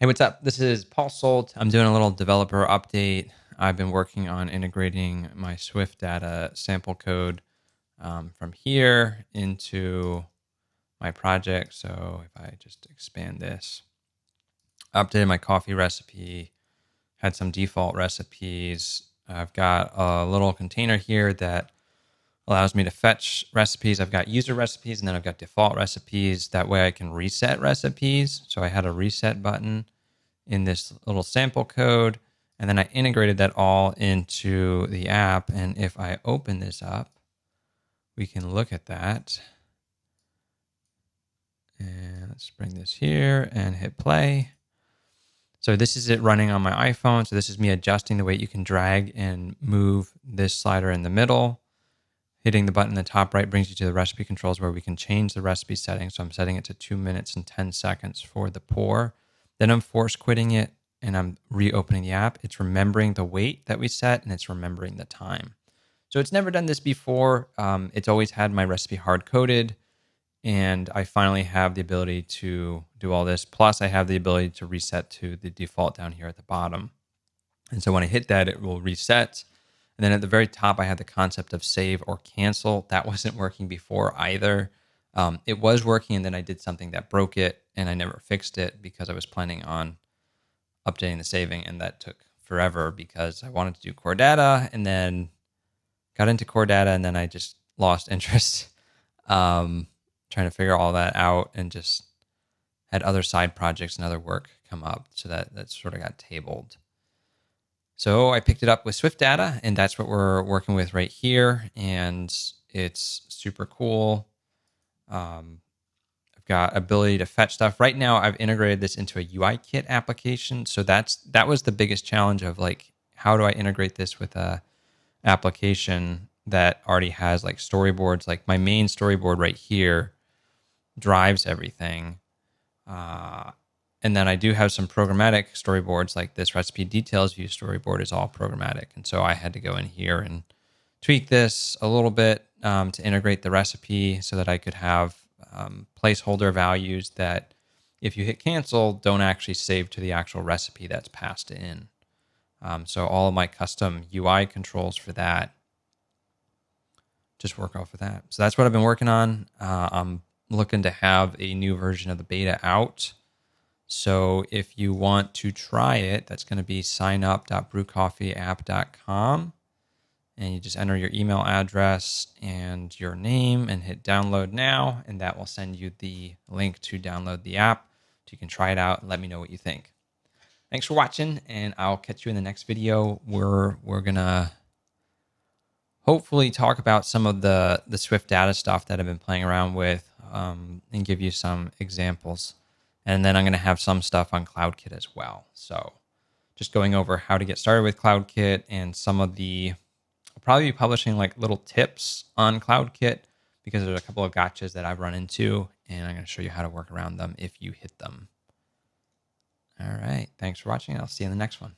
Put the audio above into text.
Hey, what's up? This is Paul Solt. I'm doing a little developer update. I've been working on integrating my SwiftData sample code from here into my project. So if I just expand this, updated my coffee recipe, had some default recipes. I've got a little container here that allows me to fetch recipes. I've got user recipes and then I've got default recipes. That way I can reset recipes. So I had a reset button in this little sample code, and then I integrated that all into the app. And if I open this up, we can look at that. And let's bring this here and hit play. So this is it running on my iPhone. So this is me adjusting the way you can drag and move this slider in the middle. Hitting the button in the top right brings you to the recipe controls where we can change the recipe settings. So I'm setting it to 2 minutes and 10 seconds for the pour. Then I'm force quitting it and I'm reopening the app. It's remembering the weight that we set and it's remembering the time. So it's never done this before. It's always had my recipe hard coded, and I finally have the ability to do all this. Plus I have the ability to reset to the default down here at the bottom. And so when I hit that, it will reset. And then at the very top, I had the concept of save or cancel. That wasn't working before either. It was working, and then I did something that broke it, and I never fixed it because I was planning on updating the saving, and that took forever because I wanted to do core data, and then got into core data, and then I just lost interest trying to figure all that out, and just had other side projects and other work come up, so that sort of got tabled. So I picked it up with SwiftData, and that's what we're working with right here, and it's super cool. I've got ability to fetch stuff. Right now, I've integrated this into a UIKit application. So that was the biggest challenge of like, how do I integrate this with a application that already has like storyboards? Like my main storyboard right here drives everything. And then I do have some programmatic storyboards, like this recipe details view storyboard is all programmatic. And so I had to go in here and tweak this a little bit to integrate the recipe so that I could have placeholder values that if you hit cancel, don't actually save to the actual recipe that's passed in. So all of my custom UI controls for that just work off of that. So that's what I've been working on. I'm looking to have a new version of the beta out. So if you want to try it, that's going to be signup.brewcoffeeapp.com. And you just enter your email address and your name and hit download now. And that will send you the link to download the app. So you can try it out and let me know what you think. Thanks for watching, and I'll catch you in the next video. We're going to hopefully talk about some of the SwiftData stuff that I've been playing around with and give you some examples. And then I'm going to have some stuff on CloudKit as well. So just going over how to get started with CloudKit and some of the, I'll probably be publishing like little tips on CloudKit because there's a couple of gotchas that I've run into, and I'm going to show you how to work around them if you hit them. All right. Thanks for watching. I'll see you in the next one.